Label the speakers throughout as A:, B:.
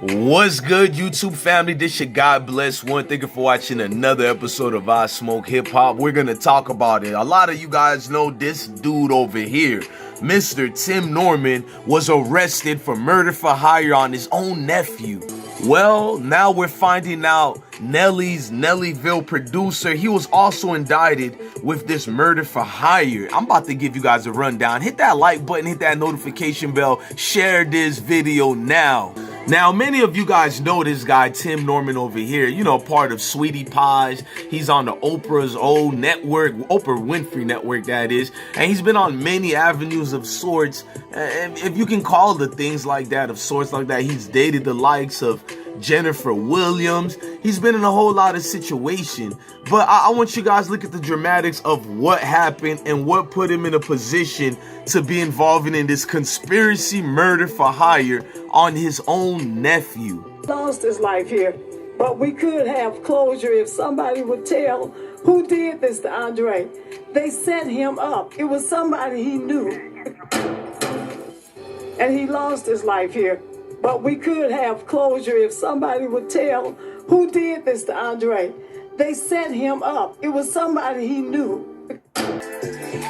A: What's good, YouTube family? This your God Bless One. Thank you for watching another episode of I Smoke Hip Hop. We're gonna talk about it. A lot of you guys know this dude over here, Mr. TIMNorman, was arrested for murder for hire on his own nephew. Well, now we're finding out Nellyville producer, he was also indicted with this murder for hire. I'm about to give you guys a rundown. Hit that like button, hit that notification bell, share this video now. Now, many of you guys know this guy, TIMNorman over here, you know, part of Sweetie Pies. He's on the Oprah's old network, Oprah Winfrey Network, that is. And he's been on many avenues of sorts. And if you can call the things like that, of sorts like that, he's dated the likes of Jennifer Williams. He's been in a whole lot of situations. But I want you guys to look at the dramatics of what happened and what put him in a position to be involved in this conspiracy murder for hire on his own nephew.
B: Lost his life here, but we could have closure if somebody would tell who did this to Andre. They set him up. It was somebody he knew. And he lost his life here. But we could have closure if somebody would tell who did this to Andre. They set him up. It was somebody he knew.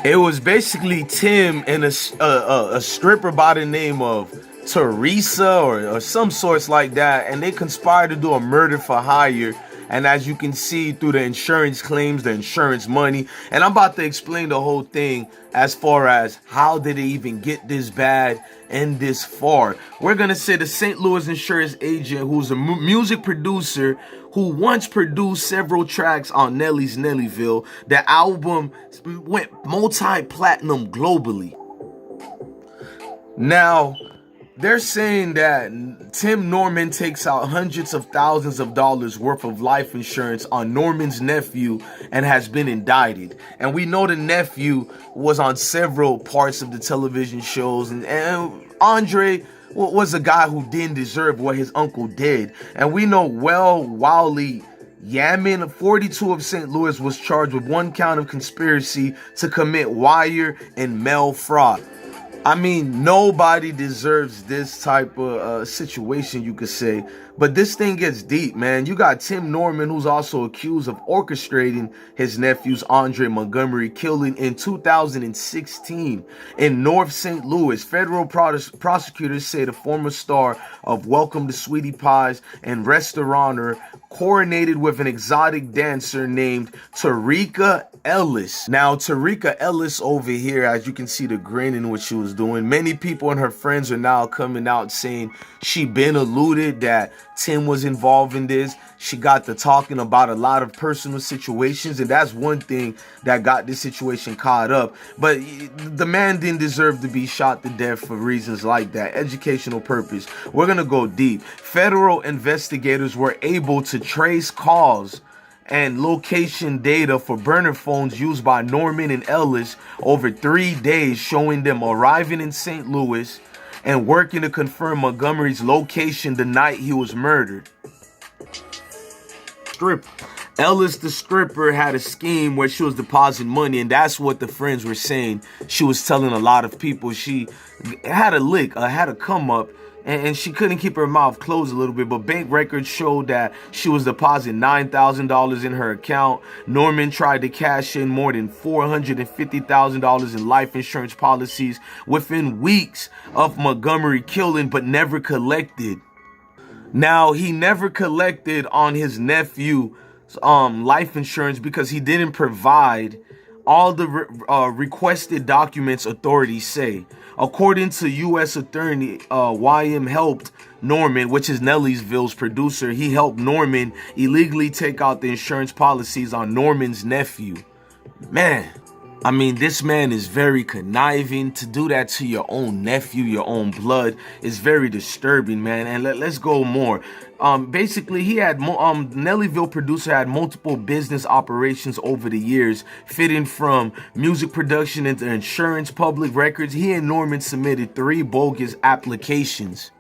A: It was basically Tim and a stripper by the name of Terica or some sorts like that, and they conspired to do a murder for hire. And as you can see through the insurance claims, the insurance money, and I'm about to explain the whole thing as far as how did it even get this bad and this far. We're gonna say the St. Louis insurance agent, who's a music producer who once produced several tracks on Nelly's Nellyville. The album went multi-platinum globally. Now, they're saying that TIMNorman takes out hundreds of thousands of dollars worth of life insurance on Norman's nephew and has been indicted. And we know the nephew was on several parts of the television shows, and Andre was a guy who didn't deserve what his uncle did. And we know Wiley Yamin, 42 of St. Louis, was charged with 1 count of conspiracy to commit wire and mail fraud. I mean, nobody deserves this type of situation, you could say. But this thing gets deep, man. You got TIMNorman, who's also accused of orchestrating his nephew's Andre Montgomery killing in 2016 in North St. Louis. Federal prosecutors say the former star of Welcome to Sweetie Pies and restaurateur coronated with an exotic dancer named Terica Ellis. Now, Terica Ellis over here, as you can see the grin in which she was doing, many people and her friends are now coming out saying she been alluded that Tim was involved in this. She got to talking about a lot of personal situations, and that's one thing that got this situation caught up. But the man didn't deserve to be shot to death for reasons like that. Educational purpose. We're gonna go deep. Federal investigators were able to trace calls and location data for burner phones used by Norman and Ellis over 3 days, showing them arriving in St. Louis and working to confirm Montgomery's location the night he was murdered. Ellis, the stripper, had a scheme where she was depositing money, and that's what the friends were saying. She was telling a lot of people she had a lick, had a come up, and she couldn't keep her mouth closed a little bit, but bank records showed that she was depositing $9,000 in her account. Norman tried to cash in more than $450,000 in life insurance policies within weeks of Montgomery killing, but never collected. Now, he never collected on his nephew's life insurance because he didn't provide all the requested documents, authorities say. According to U.S. Attorney YM helped Norman, which is Nellyville's producer, he helped Norman illegally take out the insurance policies on Norman's nephew. Man, I mean, this man is very conniving. To do that to your own nephew, your own blood, is very disturbing, man. And let's go more. Basically, he had Nellyville producer had multiple business operations over the years, fitting from music production into insurance, public records. He and Norman submitted 3 bogus applications.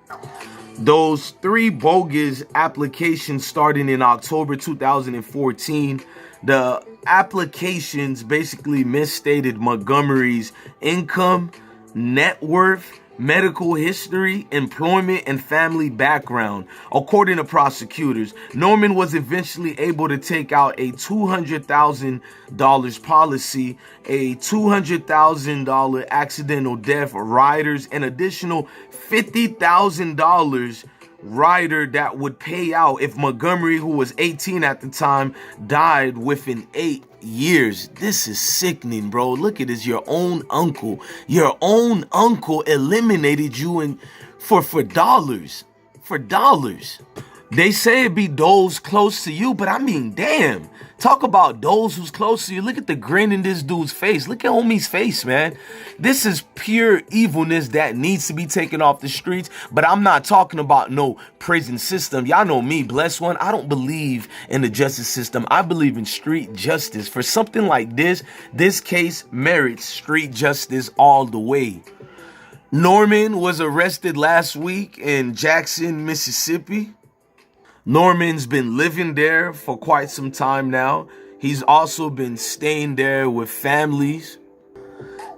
A: Those 3 bogus applications starting in October 2014. The applications basically misstated Montgomery's income, net worth, medical history, employment, and family background. According to prosecutors, Norman was eventually able to take out a $200,000 policy, a $200,000 accidental death riders, an additional $50,000 rider that would pay out if Montgomery, who was 18 at the time, died within 8 years. This is sickening, bro. Look at this. Your own uncle eliminated you for dollars. For dollars. They say it be those close to you, but I mean, damn. Talk about those who's close to you. Look at the grin in this dude's face. Look at homie's face, man. This is pure evilness that needs to be taken off the streets. But I'm not talking about no prison system. Y'all know me, blessed one. I don't believe in the justice system. I believe in street justice. For something like this case merits street justice all the way. Norman was arrested last week in Jackson, Mississippi. Norman's been living there for quite some time now. He's also been staying there with families.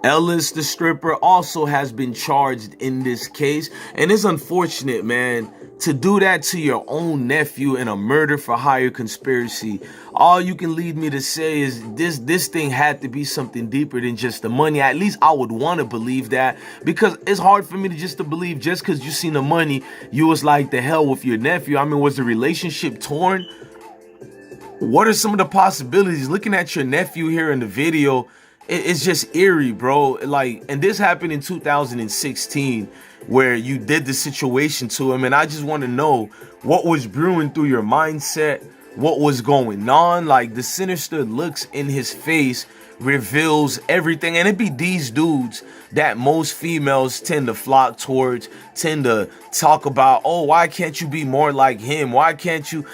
A: Ellis, the stripper, also has been charged in this case. And it's unfortunate, man, to do that to your own nephew in a murder for hire conspiracy. All you can lead me to say is this thing had to be something deeper than just the money. At least I would want to believe that, because it's hard for me to believe just because you seen the money, you was like, the hell with your nephew. I mean, was the relationship torn? What are some of the possibilities? Looking at your nephew here in the video, it's just eerie, bro. Like, and this happened in 2016 where you did the situation to him. And I just want to know what was brewing through your mindset, what was going on. Like, the sinister looks in his face reveals everything. And it be these dudes that most females tend to flock towards, tend to talk about, oh, why can't you be more like him? Why can't you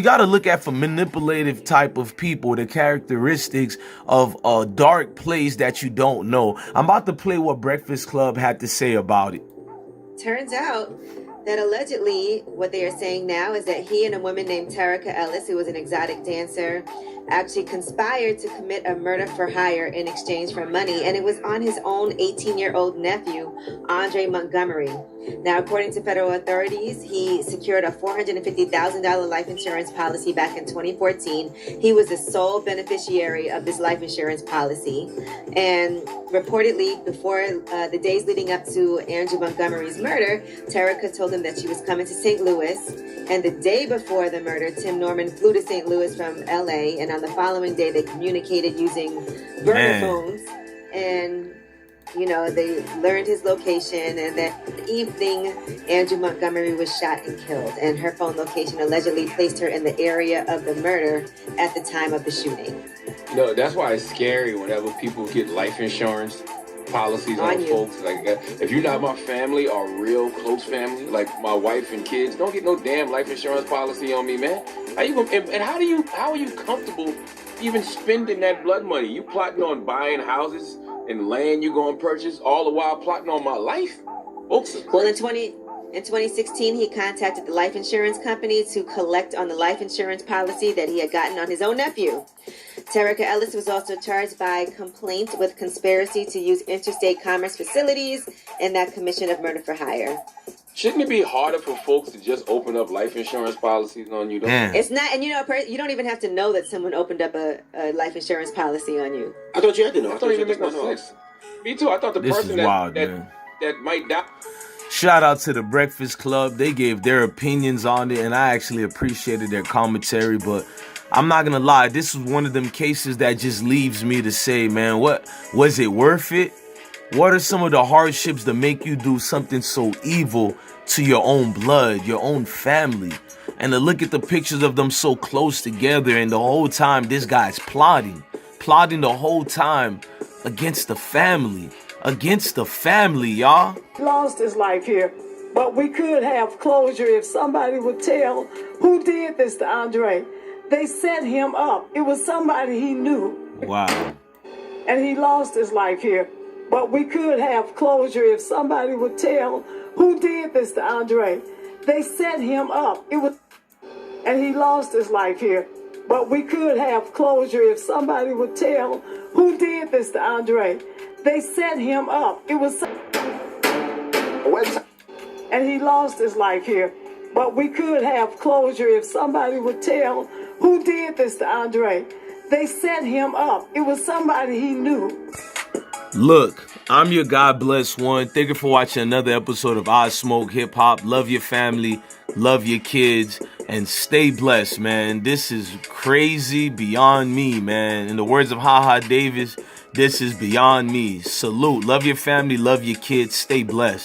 A: got to look at for manipulative type of people, the characteristics of a dark place that you don't know. I'm about to play what Breakfast Club had to say about it.
C: Turns out that allegedly what they are saying now is that he and a woman named Terica Ellis, who was an exotic dancer, actually conspired to commit a murder for hire in exchange for money. And it was on his own 18-year-old nephew, Andre Montgomery. Now, according to federal authorities, he secured a $450,000 life insurance policy back in 2014. He was the sole beneficiary of this life insurance policy. And reportedly, before the days leading up to Andre Montgomery's murder, Tarika told him that she was coming to St. Louis. And the day before the murder, TIMNorman flew to St. Louis from LA. And on the following day, they communicated using burner phones. And you know, they learned his location, and that evening, Andre Montgomery was shot and killed. And her phone location allegedly placed her in the area of the murder at the time of the shooting.
D: You know, that's why it's scary whenever people get life insurance policies on folks like that. If you're not my family or real close family, like my wife and kids, don't get no damn life insurance policy on me, man. How you gonna, and how are you comfortable even spending that blood money? You plotting on buying houses and land you going to purchase, all the while plotting on my life? Folks,
C: well, in 2016, he contacted the life insurance company to collect on the life insurance policy that he had gotten on his own nephew. Terica Ellis was also charged by complaint with conspiracy to use interstate commerce facilities and that commission of murder for hire.
D: Shouldn't it be harder for folks to just open up life insurance policies on you?
C: It's not, and you know, you don't even have to know that someone opened up a life insurance policy on you.
D: I thought you had to know. I thought it make no sense. Me too. I thought the person that might die.
A: Shout out to the Breakfast Club. They gave their opinions on it, and I actually appreciated their commentary. But I'm not gonna lie, this is one of them cases that just leaves me to say, man, what was it worth it? What are some of the hardships that make you do something so evil to your own blood, your own family? And to look at the pictures of them so close together, and the whole time this guy's plotting the whole time against the family, y'all.
B: Lost his life here, but we could have closure if somebody would tell who did this to Andre. They set him up. It was somebody he knew.
A: Wow.
B: And he lost his life here. But we could have closure if somebody would tell who did this to Andre. They set him up. And he lost his life here. But we could have closure if somebody would tell who did this to Andre. They set him up. and he lost his life here. But we could have closure if somebody would tell who did this to Andre. They set him up. It was somebody he knew.
A: Look, I'm your God Bless One. Thank you for watching another episode of I Smoke Hip Hop. Love your family, love your kids, and stay blessed, man. This is crazy beyond me, man. In the words of HaHa Davis, this is beyond me. Salute. Love your family, love your kids. Stay blessed.